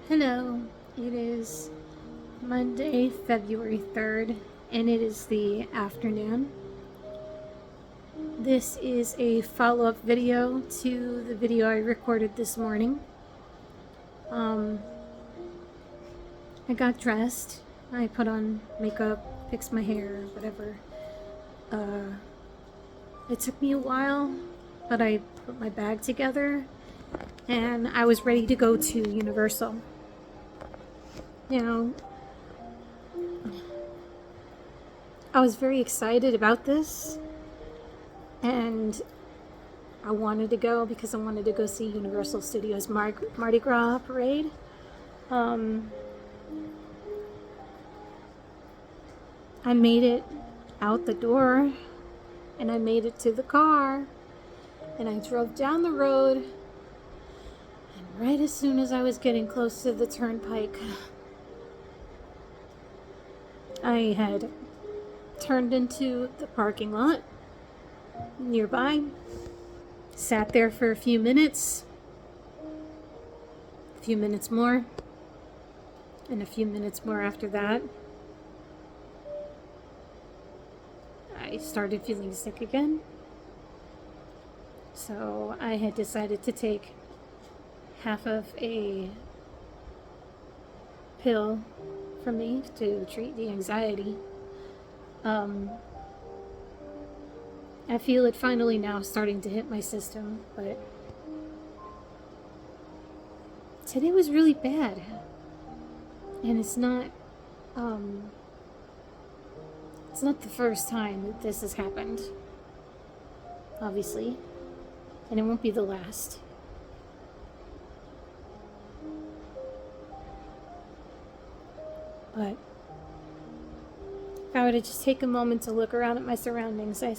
Hello, it is Monday, February 3rd, and it is the afternoon. This is a follow-up video to the video I recorded this morning. I got dressed, I put on makeup, fixed my hair, whatever. It took me a while, but I put my bag together, and I was ready to go to Universal. Now, I was very excited about this, and I wanted to go because I wanted to go see Universal Studios Mardi Gras parade. I made it out the door, and I made it to the car, and I drove down the road, and right as soon as I was getting close to the turnpike, I had turned into the parking lot nearby, sat there for a few minutes more, and a few minutes more after that, I started feeling sick again. So I had decided to take half of a pill for me to treat the anxiety. I feel it finally now starting to hit my system, but today was really bad. And it's not the first time that this has happened, obviously, and it won't be the last. But if I were to just take a moment to look around at my surroundings, I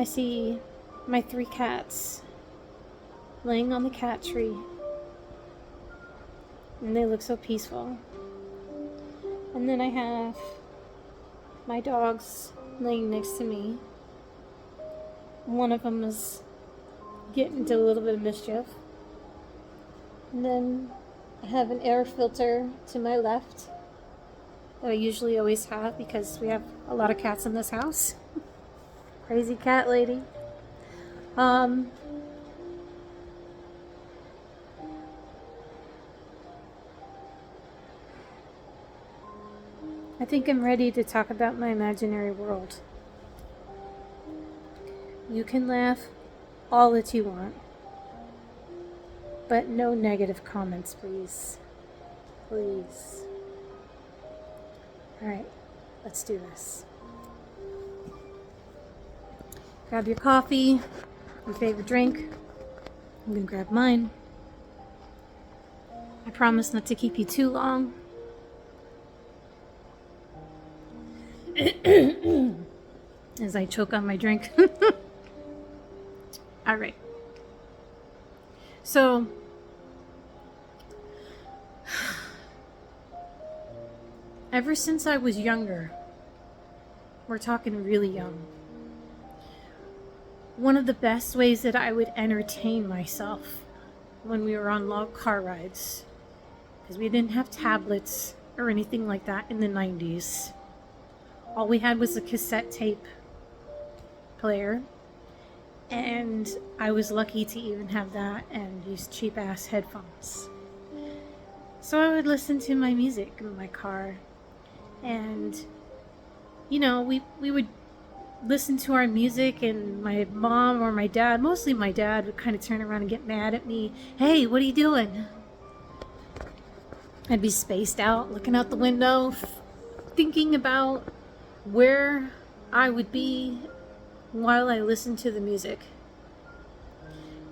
see my 3 cats laying on the cat tree, and they look so peaceful. And then I have my dogs laying next to me. One of them is getting into a little bit of mischief. And then I have an air filter to my left that I usually always have because we have a lot of cats in this house. Crazy cat lady. I think I'm ready to talk about my imaginary world. You can laugh all that you want, but no negative comments, please. Please. Alright, let's do this. Grab your coffee, your favorite drink. I'm gonna grab mine. I promise not to keep you too long. As I choke on my drink. Alright. So, ever since I was younger, we're talking really young, one of the best ways that I would entertain myself when we were on long car rides, because we didn't have tablets or anything like that in the 90s. All we had was a cassette tape player, and I was lucky to even have that and use cheap ass headphones. So I would listen to my music in my car, and you know, we would listen to our music, and my mom or my dad, mostly my dad, would kind of turn around and get mad at me. Hey, what are you doing? I'd be spaced out, looking out the window, thinking about where I would be while I listened to the music.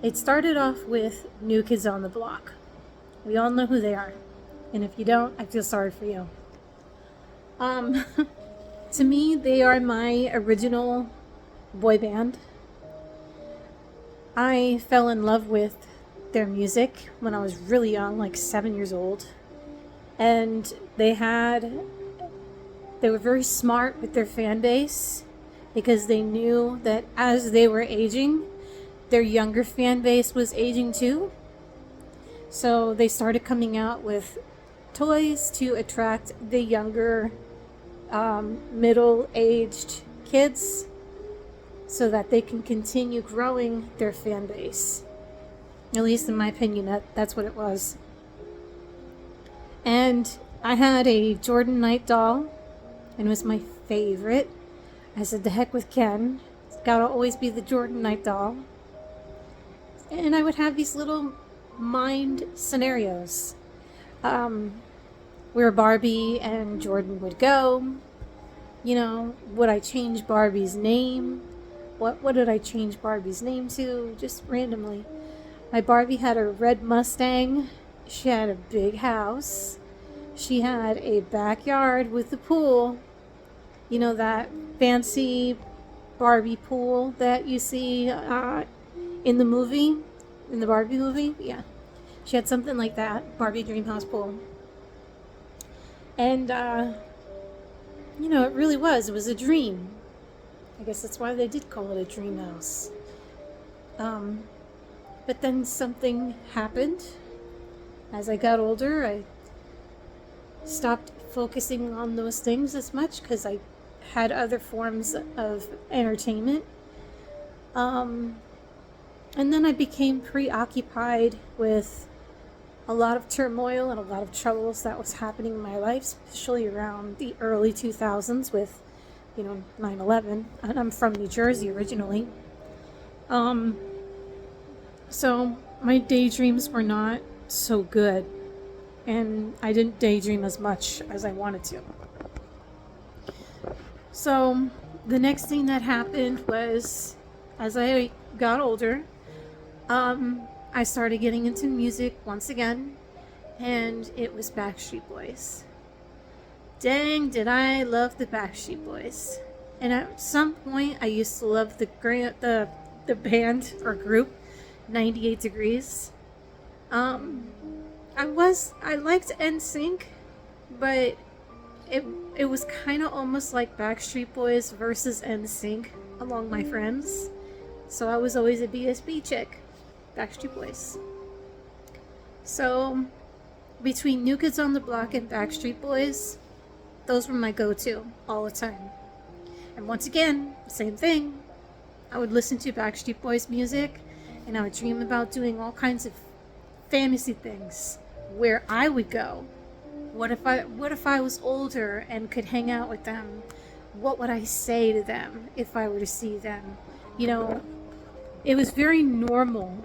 It started off with New Kids on the Block. We all know who they are, and if you don't, I feel sorry for you. To me, they are my original boy band. I fell in love with their music when I was really young, like 7 years old, and they were very smart with their fan base because they knew that as they were aging, their younger fan base was aging too. So they started coming out with toys to attract the younger, middle-aged kids so that they can continue growing their fan base. At least in my opinion, that's what it was. And I had a Jordan Knight doll, and it was my favorite. I said, the heck with Ken. It's gotta always be the Jordan Knight doll. And I would have these little mind scenarios where Barbie and Jordan would go. You know, would I change Barbie's name? What did I change Barbie's name to? Just randomly. My Barbie had a red Mustang. She had a big house. She had a backyard with a pool. You know, that fancy Barbie pool that you see in the movie, in the Barbie movie. Yeah, she had something like that, Barbie Dreamhouse pool. And you know, it really was. It was a dream. I guess that's why they did call it a dream house. But then something happened. As I got older, I stopped focusing on those things as much because I had other forms of entertainment. And then I became preoccupied with a lot of turmoil and a lot of troubles that was happening in my life, especially around the early 2000s with, you know, 9/11. And I'm from New Jersey originally. So my daydreams were not so good, and I didn't daydream as much as I wanted to. So the next thing that happened was, as I got older, I started getting into music once again, and it was Backstreet Boys. Dang, did I love the Backstreet Boys. And at some point, I used to love the band or group, 98 Degrees. I liked NSYNC, but it was kind of almost like Backstreet Boys versus NSYNC among my friends. So I was always a BSB chick, Backstreet Boys. So between New Kids on the Block and Backstreet Boys, those were my go-to all the time. And once again, same thing. I would listen to Backstreet Boys music, and I would dream about doing all kinds of fantasy things. Where I would go. What if I was older and could hang out with them? What would I say to them if I were to see them? You know, it was very normal.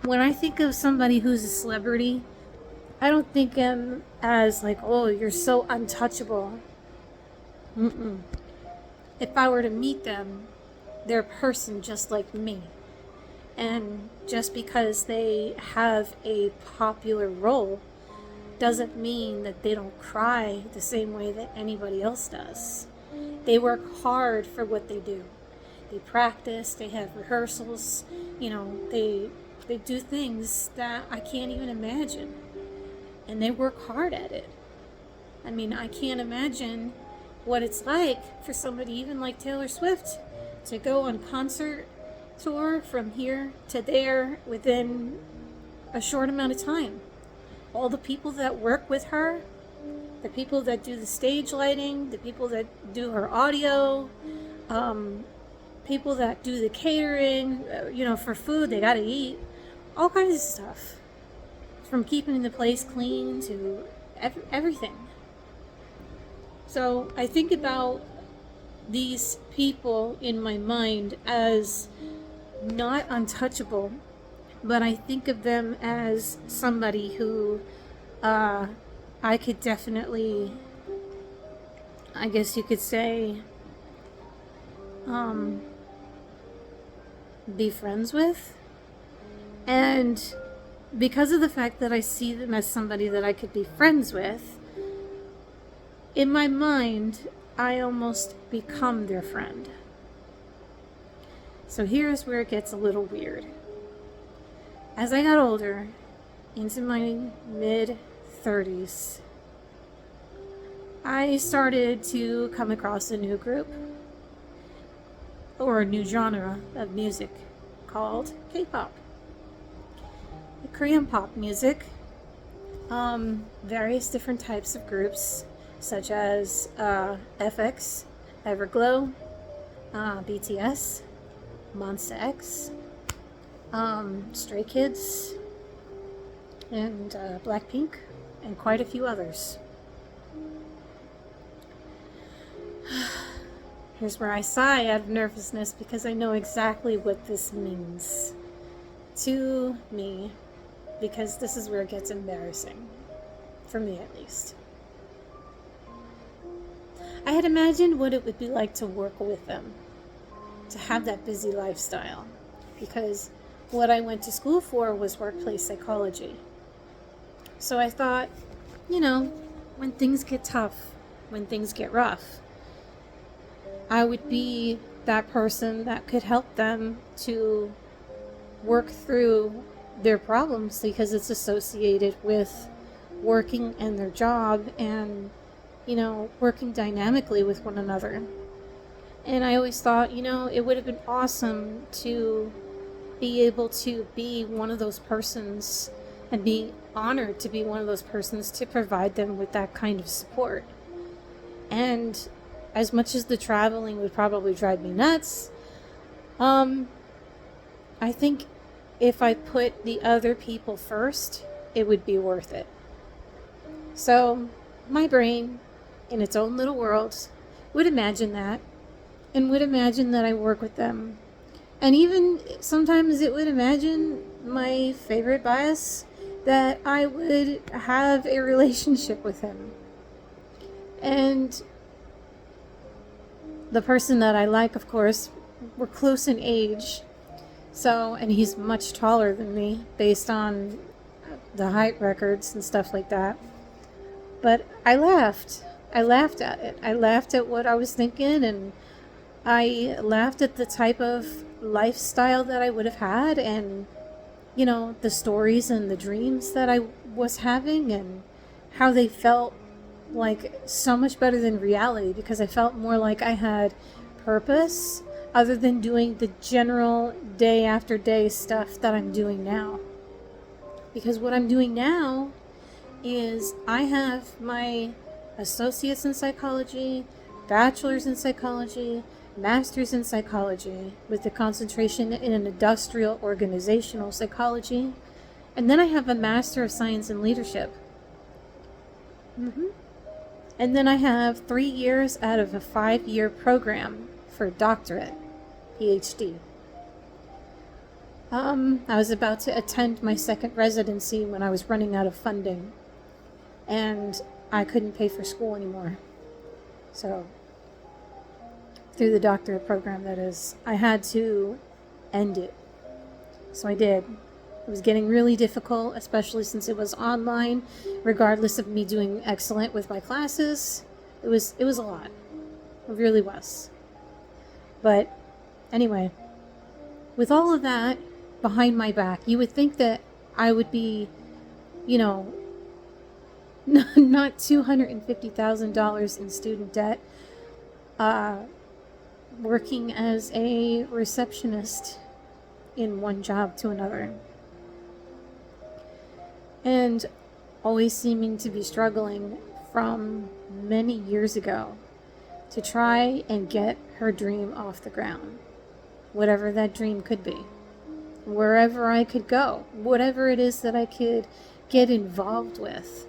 When I think of somebody who's a celebrity, I don't think them as like, oh, you're so untouchable. Mm-mm. If I were to meet them, they're a person just like me. And just because they have a popular role doesn't mean that they don't cry the same way that anybody else does. They work hard for what they do. They practice, they have rehearsals, you know, they do things that I can't even imagine. And they work hard at it. I mean, I can't imagine what it's like for somebody even like Taylor Swift to go on concert tour from here to there within a short amount of time. All the people that work with her, the people that do the stage lighting, the people that do her audio, people that do the catering, you know, for food, they gotta eat, all kinds of stuff. From keeping the place clean to everything. So I think about these people in my mind as not untouchable, but I think of them as somebody who I could definitely, I guess you could say, be friends with. And because of the fact that I see them as somebody that I could be friends with, in my mind, I almost become their friend. So here's where it gets a little weird. As I got older, into my mid-30s, I started to come across a new group, or a new genre of music, called K-pop. Korean pop music, various different types of groups, such as FX, Everglow, BTS, Monsta X, Stray Kids, and Blackpink, and quite a few others. Here's where I sigh out of nervousness because I know exactly what this means to me, because this is where it gets embarrassing, for me at least. I had imagined what it would be like to work with them, to have that busy lifestyle, because what I went to school for was workplace psychology. So I thought, when things get tough, when things get rough, I would be that person that could help them to work through their problems, because it's associated with working and their job and, working dynamically with one another. And I always thought, it would have been awesome to be able to be one of those persons and be honored to be one of those persons to provide them with that kind of support. And as much as the traveling would probably drive me nuts, I think if I put the other people first, it would be worth it. So my brain, in its own little world, would imagine that, and would imagine that I work with them. And even sometimes it would imagine my favorite bias, that I would have a relationship with him. And the person that I like, of course, we're close in age. So, and he's much taller than me based on the height records and stuff like that. But I laughed. I laughed at it. I laughed at what I was thinking, and I laughed at the type of lifestyle that I would have had, and, the stories and the dreams that I was having, and how they felt like so much better than reality, because I felt more like I had purpose other than doing the general day after day stuff that I'm doing now. Because what I'm doing now is I have my associates in psychology, bachelor's in psychology, master's in psychology with a concentration in an industrial organizational psychology, and then I have a master of science in leadership. And then I have 3 years out of a 5-year program for a doctorate, PhD. I was about to attend my second residency when I was running out of funding, and I couldn't pay for school anymore. So, through the doctorate program, that is, I had to end it. So I did. It was getting really difficult, especially since it was online, regardless of me doing excellent with my classes. It was a lot. It really was. But anyway, with all of that behind my back, you would think that I would be, not $250,000 in student debt, working as a receptionist in one job to another, and always seeming to be struggling from many years ago to try and get her dream off the ground, whatever that dream could be, wherever I could go, whatever it is that I could get involved with.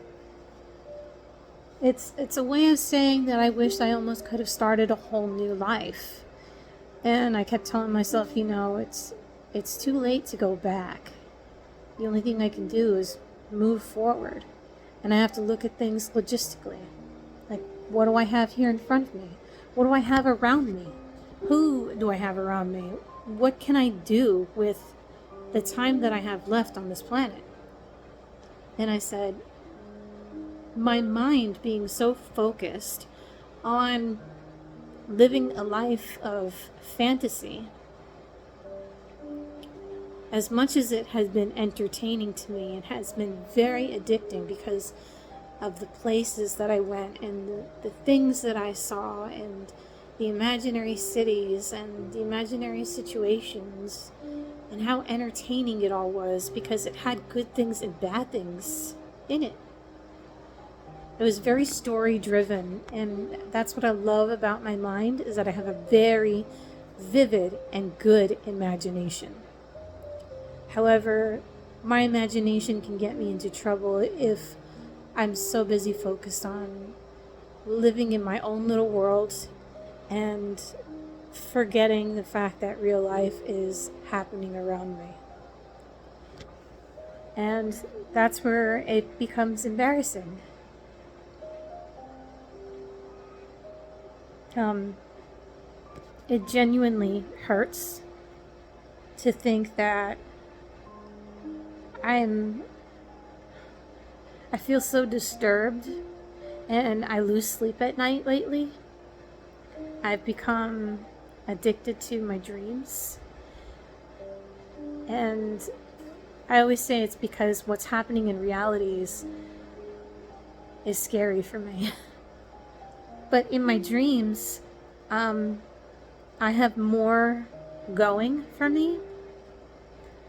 It's a way of saying that I wish I almost could have started a whole new life. And I kept telling myself, it's too late to go back. The only thing I can do is move forward. And I have to look at things logistically. Like, what do I have here in front of me? What do I have around me? Who do I have around me? What can I do with the time that I have left on this planet? And I said, my mind being so focused on living a life of fantasy, as much as it has been entertaining to me, it has been very addicting because of the places that I went and the things that I saw and the imaginary cities and the imaginary situations and how entertaining it all was, because it had good things and bad things in it. It was very story driven, and that's what I love about my mind, is that I have a very vivid and good imagination. However, my imagination can get me into trouble if I'm so busy focused on living in my own little world and forgetting the fact that real life is happening around me. And that's where it becomes embarrassing. It genuinely hurts to think that I feel so disturbed, and I lose sleep at night lately. I've become addicted to my dreams. And I always say it's because what's happening in reality is scary for me. But in my dreams, I have more going for me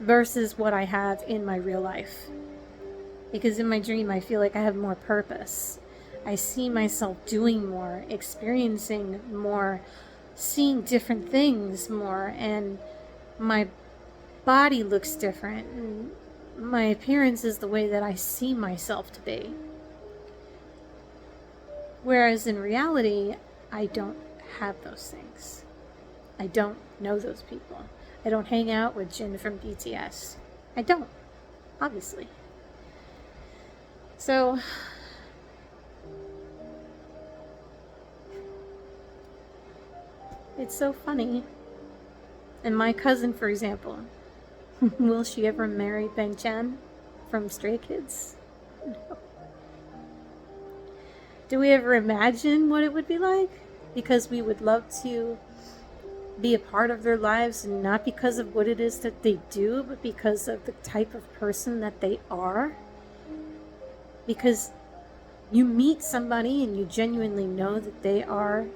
versus what I have in my real life. Because in my dream, I feel like I have more purpose. I see myself doing more, experiencing more, seeing different things more, and my body looks different, and my appearance is the way that I see myself to be. Whereas in reality, I don't have those things. I don't know those people. I don't hang out with Jin from BTS. I don't, obviously. So, it's so funny. And my cousin, for example, will she ever marry Ben Chan from Stray Kids? No. Do we ever imagine what it would be like? Because we would love to be a part of their lives, and not because of what it is that they do, but because of the type of person that they are. Because you meet somebody and you genuinely know that they are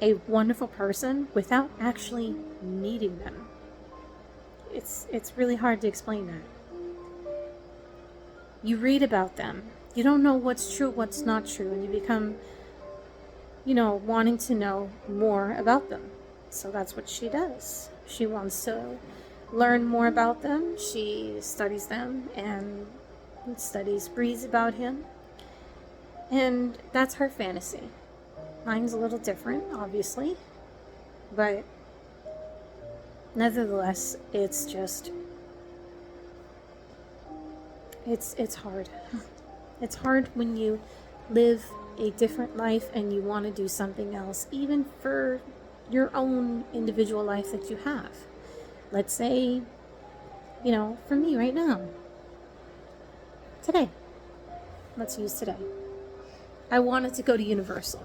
a wonderful person without actually meeting them. It's really hard to explain that. You read about them. You don't know what's true, what's not true, and you become, wanting to know more about them. So that's what she does. She wants to learn more about them. She studies them and studies Breeze about him. And that's her fantasy. Mine's a little different, obviously. But nevertheless, it's just... It's hard. It's hard when you live a different life and you want to do something else, even for your own individual life that you have. Let's say, for me right now, today, let's use today. I wanted to go to Universal.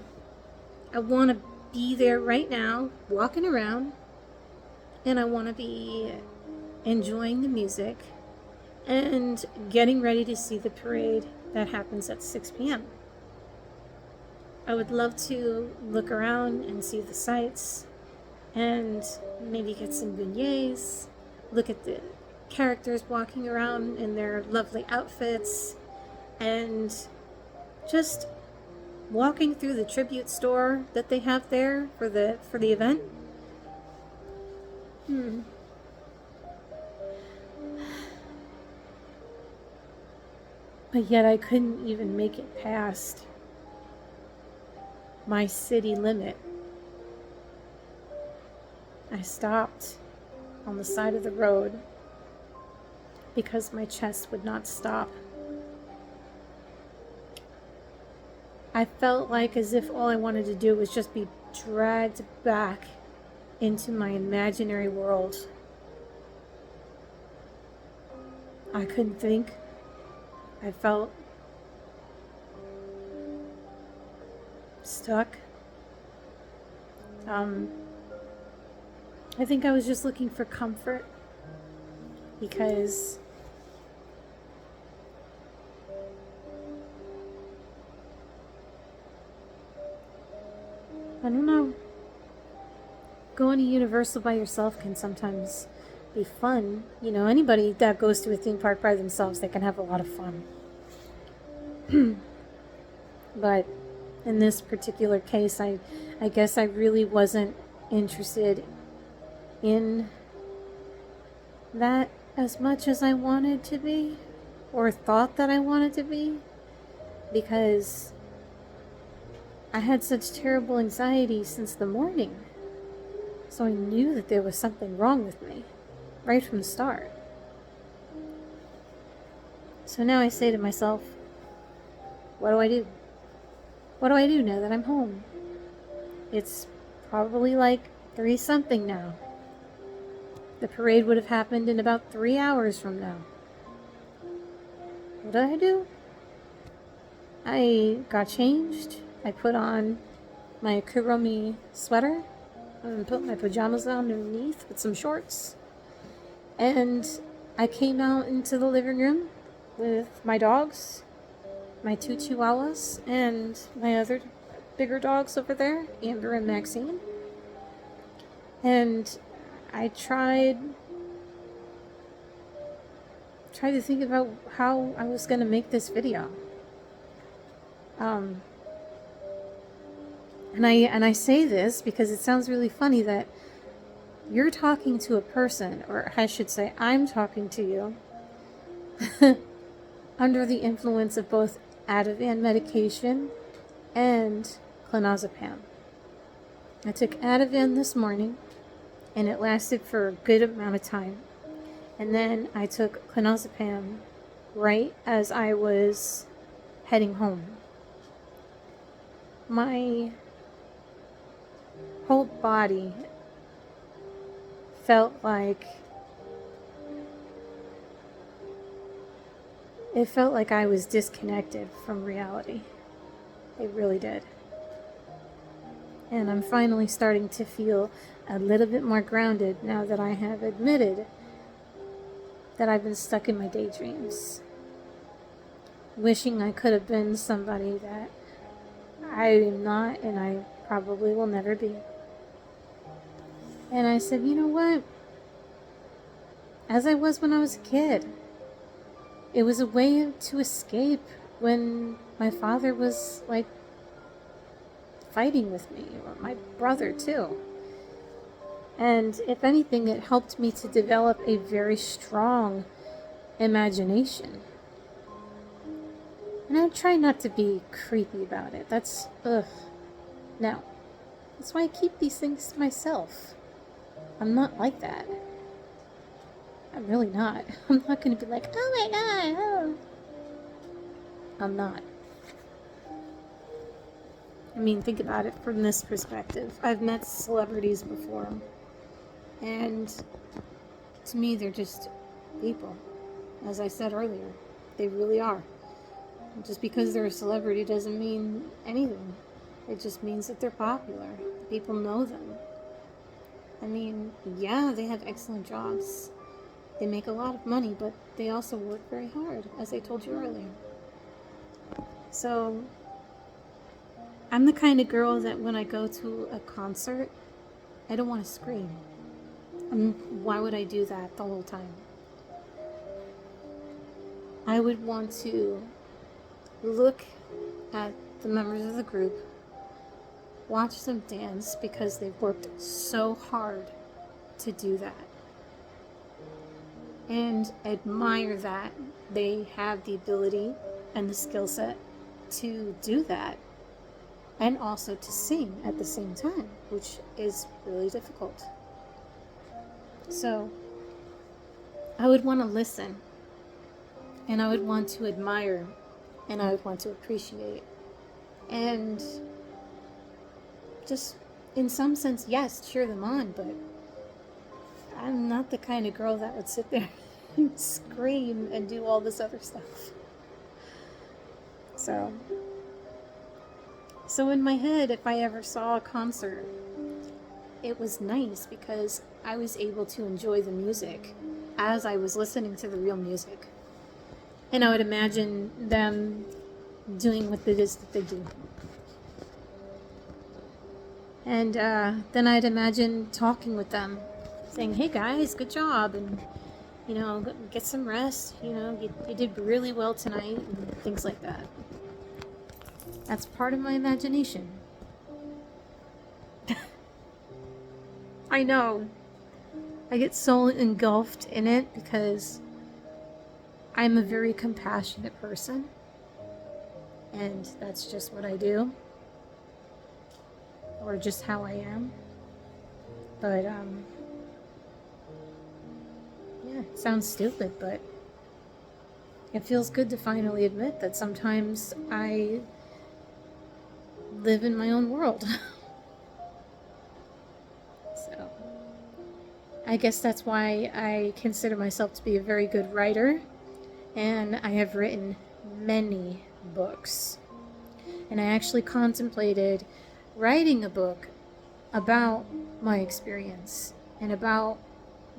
I want to be there right now, walking around, and I want to be enjoying the music and getting ready to see the parade that happens at 6 p.m. I would love to look around and see the sights and maybe get some beignets, look at the characters walking around in their lovely outfits, and just walking through the tribute store that they have there for the event. But yet I couldn't even make it past my city limit. I stopped on the side of the road because my chest would not stop. I felt like as if all I wanted to do was just be dragged back into my imaginary world. I couldn't think. I felt stuck. I think I was just looking for comfort because I don't know. Going to Universal by yourself can sometimes be fun. You know, anybody that goes to a theme park by themselves, they can have a lot of fun. But in this particular case, I guess I really wasn't interested in that as much as I wanted to be, or thought that I wanted to be, because I had such terrible anxiety since the morning. So I knew that there was something wrong with me right from the start. So now I say to myself, what do I do? What do I do now that I'm home? It's probably like 3 something now. The parade would have happened in about 3 hours from now. What did I do? I got changed. I put on my Kuromi sweater and put my pajamas on underneath with some shorts. And I came out into the living room with my dogs, my 2 chihuahuas, and my other bigger dogs over there, Amber and Maxine. And I tried to think about how I was going to make this video. And I say this because it sounds really funny that you're talking to a person, or I should say I'm talking to you, under the influence of both Ativan medication and clonazepam. I took Ativan this morning, and it lasted for a good amount of time. And then I took clonazepam right as I was heading home. My whole body felt like I was disconnected from reality. It really did. And I'm finally starting to feel a little bit more grounded now that I have admitted that I've been stuck in my daydreams. Wishing I could have been somebody that I am not, and I probably will never be. And I said, you know what? As I was when I was a kid. It was a way to escape when my father was, like, fighting with me, or my brother too. And if anything, it helped me to develop a very strong imagination. And I try not to be creepy about it. That's, no. That's why I keep these things to myself. I'm not like that. I'm really not. I'm not going to be like, oh my god, oh. I'm not. I mean, think about it from this perspective. I've met celebrities before, and to me, they're just people. As I said earlier, they really are. Just because they're a celebrity doesn't mean anything. It just means that they're popular. People know them. I mean, yeah, they have excellent jobs. They make a lot of money, but they also work very hard, as I told you earlier. So, I'm the kind of girl that when I go to a concert, I don't want to scream. Why would I do that the whole time? I would want to look at the members of the group, watch them dance because they've worked so hard to do that, and admire that they have the ability and the skill set to do that, and also to sing at the same time, which is really difficult. So I would want to listen, and I would want to admire, and I would want to appreciate, and just in some sense, yes, cheer them on, but I'm not the kind of girl that would sit there and scream and do all this other stuff. So in my head, if I ever saw a concert, it was nice because I was able to enjoy the music as I was listening to the real music. And I would imagine them doing what it is that they do. And then I'd imagine talking with them saying, hey guys, good job, and get some rest, you did really well tonight, and things like that. That's part of my imagination. I know. I get so engulfed in it because I'm a very compassionate person, and that's just what I do, or just how I am. But yeah, it sounds stupid, but it feels good to finally admit that sometimes I live in my own world. So I guess that's why I consider myself to be a very good writer, and I have written many books. And I actually contemplated writing a book about my experience and about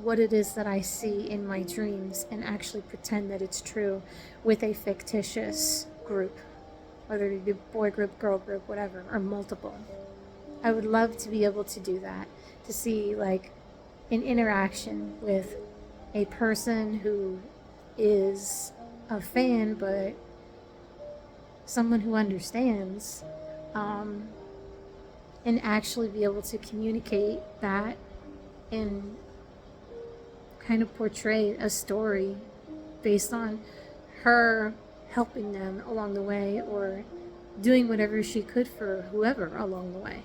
what it is that I see in my dreams, and actually pretend that it's true with a fictitious group, whether it be boy group, girl group, whatever, or multiple. I would love to be able to do that, to see like an interaction with a person who is a fan, but someone who understands, and actually be able to communicate that and kind of portray a story based on her helping them along the way, or doing whatever she could for whoever along the way.